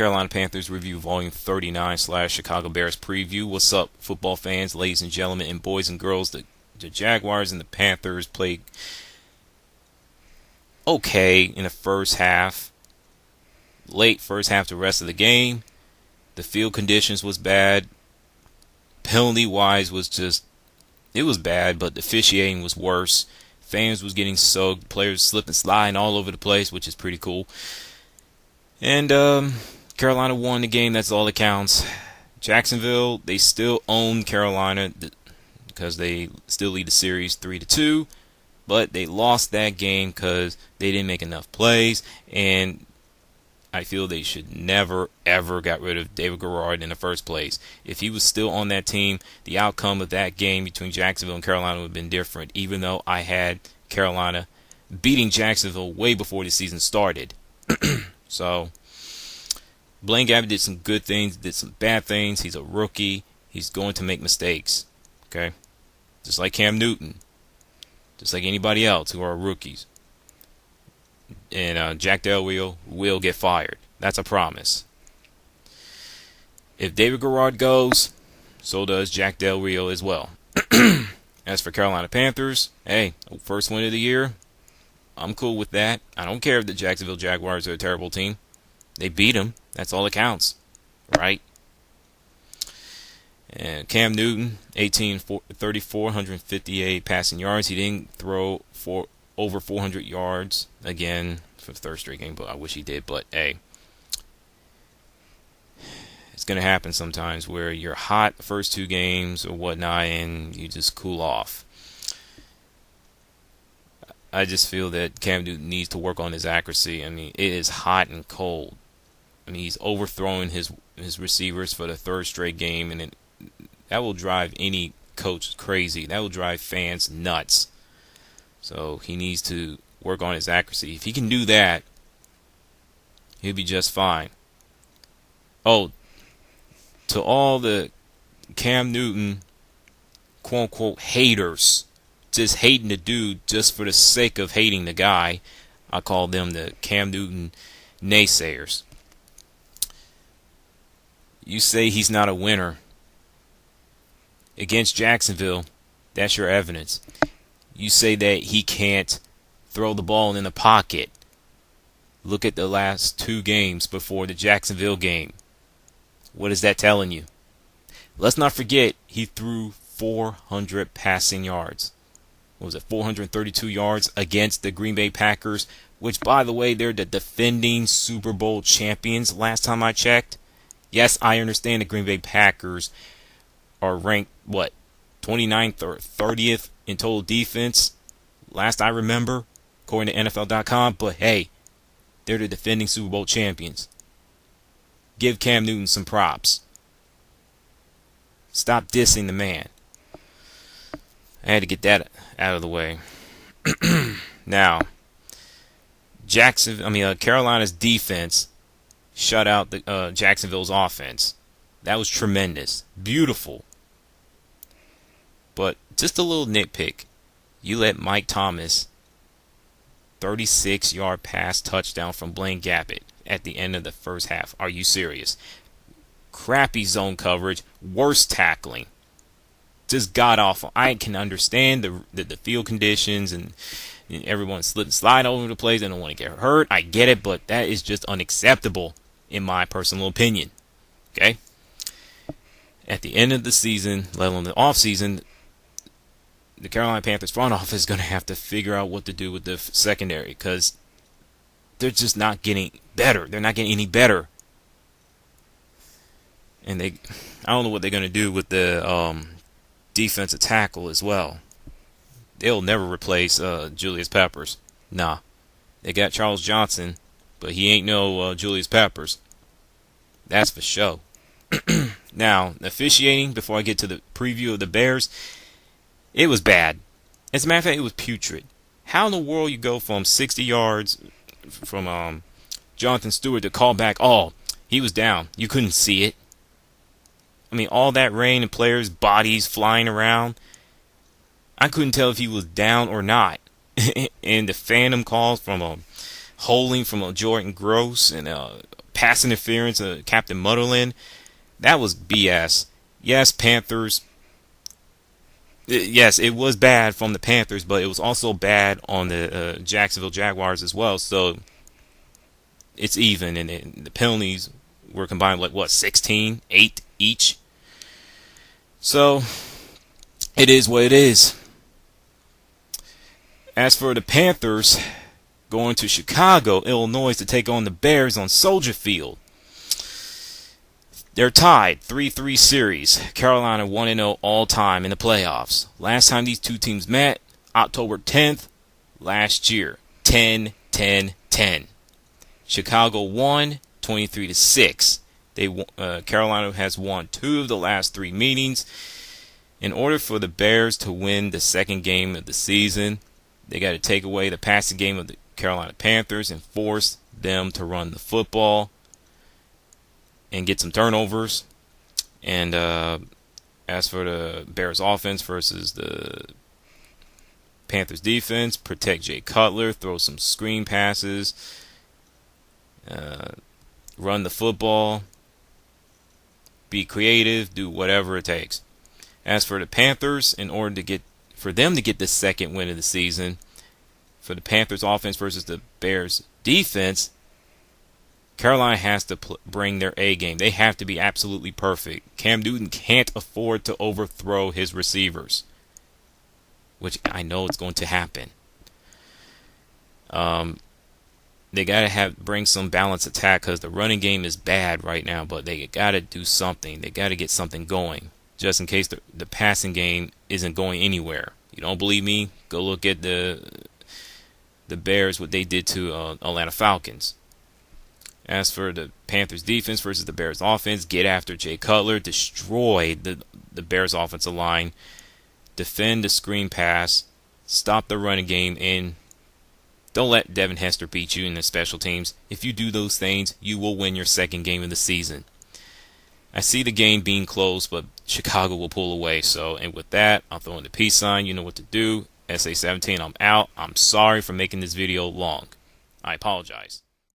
Carolina Panthers Review Volume 39 / Chicago Bears Preview. What's up, football fans, ladies and gentlemen, and boys and girls? The Jaguars and the Panthers played okay in the first half. Late first half, the rest of the game. The field conditions was bad. Penalty-wise it was bad, but the officiating was worse. Fans was getting soaked. Players slipping, sliding all over the place, which is pretty cool. And Carolina won the game. That's all that counts. Jacksonville, they still own Carolina because they still lead the series 3-2. But they lost that game because they didn't make enough plays. And I feel they should never, ever got rid of David Garrard in the first place. If he was still on that team, the outcome of that game between Jacksonville and Carolina would have been different, even though I had Carolina beating Jacksonville way before the season started. So, Blaine Gabbert did some good things, did some bad things. He's a rookie. He's going to make mistakes. Okay? Just like Cam Newton. Just like anybody else who are rookies. And Jack Del Rio will get fired. That's a promise. If David Garrard goes, so does Jack Del Rio as well. As for Carolina Panthers, hey, first win of the year. I'm cool with that. I don't care if the Jacksonville Jaguars are a terrible team. They beat them. That's all that counts. Right? And Cam Newton, 18-34, 158 passing yards. He didn't throw for over 400 yards again for the third straight game, but I wish he did. But hey, it's going to happen sometimes where you're hot the first two games or whatnot and you just cool off. I just feel that Cam Newton needs to work on his accuracy. I mean, it is hot and cold. I mean, he's overthrowing his receivers for the third straight game, and that will drive any coach crazy. That will drive fans nuts. So he needs to work on his accuracy. If he can do that, he'll be just fine. Oh, to all the Cam Newton, quote-unquote, haters, just hating the dude just for the sake of hating the guy, I call them the Cam Newton naysayers. You say he's not a winner. Against Jacksonville, that's your evidence. You say that he can't throw the ball in the pocket. Look at the last two games before the Jacksonville game. What is that telling you? Let's not forget he threw 400 passing yards. What was it, 432 yards against the Green Bay Packers, which, by the way, they're the defending Super Bowl champions last time I checked. Yes, I understand the Green Bay Packers are ranked, 29th or 30th in total defense, last I remember, according to NFL.com. But hey, they're the defending Super Bowl champions. Give Cam Newton some props. Stop dissing the man. I had to get that out of the way. Now, Carolina's defense shut out the Jacksonville's offense. That was tremendous. Beautiful. But just a little nitpick. You let Mike Thomas 36-yard pass touchdown from Blaine Gabbert at the end of the first half. Are you serious? Crappy zone coverage, worse tackling. Just god awful. I can understand the field conditions and everyone slip and slide all over the place. They don't want to get hurt. I get it, but that is just unacceptable in my personal opinion. Okay? At the end of the season, let alone the offseason, the Carolina Panthers front office is going to have to figure out what to do with the secondary because they're just not getting better. They're not getting any better. And I don't know what they're going to do with the defensive tackle as well. They'll never replace Julius Peppers. Nah. They got Charles Johnson, but he ain't no Julius Peppers. That's for sure. Now, officiating, before I get to the preview of the Bears, it was bad. As a matter of fact, it was putrid. How in the world you go from 60 yards from Jonathan Stewart to call back, he was down. You couldn't see it. I mean, all that rain and players' bodies flying around. I couldn't tell if he was down or not. And the phantom calls from holding from a Jordan Gross and pass interference of Captain Mutterland, that was BS. Yes, Panthers. Yes, it was bad from the Panthers, but it was also bad on the Jacksonville Jaguars as well. So it's even, and the penalties were combined like what, 16, 8 each. So it is what it is. As for the Panthers, going to Chicago, Illinois to take on the Bears on Soldier Field. They're tied 3-3 series. Carolina 1-0 all time in the playoffs. Last time these two teams met, October 10th last year. 10-10-10. Chicago won 23-6. Carolina has won 2 of the last 3 meetings. In order for the Bears to win the second game of the season, they got to take away the passing game of the Carolina Panthers and force them to run the football and get some turnovers. And as for the Bears offense versus the Panthers defense, protect Jay Cutler, throw some screen passes, run the football, be creative, do whatever it takes. As for the Panthers, in order for them to get the second win of the season, for the Panthers offense versus the Bears defense, Carolina has to bring their A game. They have to be absolutely perfect. Cam Newton can't afford to overthrow his receivers, which I know it's going to happen. They got to bring some balanced attack because the running game is bad right now, but they got to do something. They got to get something going just in case the passing game isn't going anywhere. You don't believe me? Go look at the Bears, what they did to Atlanta Falcons. As for the Panthers defense versus the Bears offense, get after Jay Cutler, destroy the Bears offensive line, defend the screen pass, stop the running game, and don't let Devin Hester beat you in the special teams. If you do those things, you will win your second game of the season. I see the game being close, but Chicago will pull away. And with that, I'll throw in the peace sign. You know what to do. SA17, I'm out. I'm sorry for making this video long. I apologize.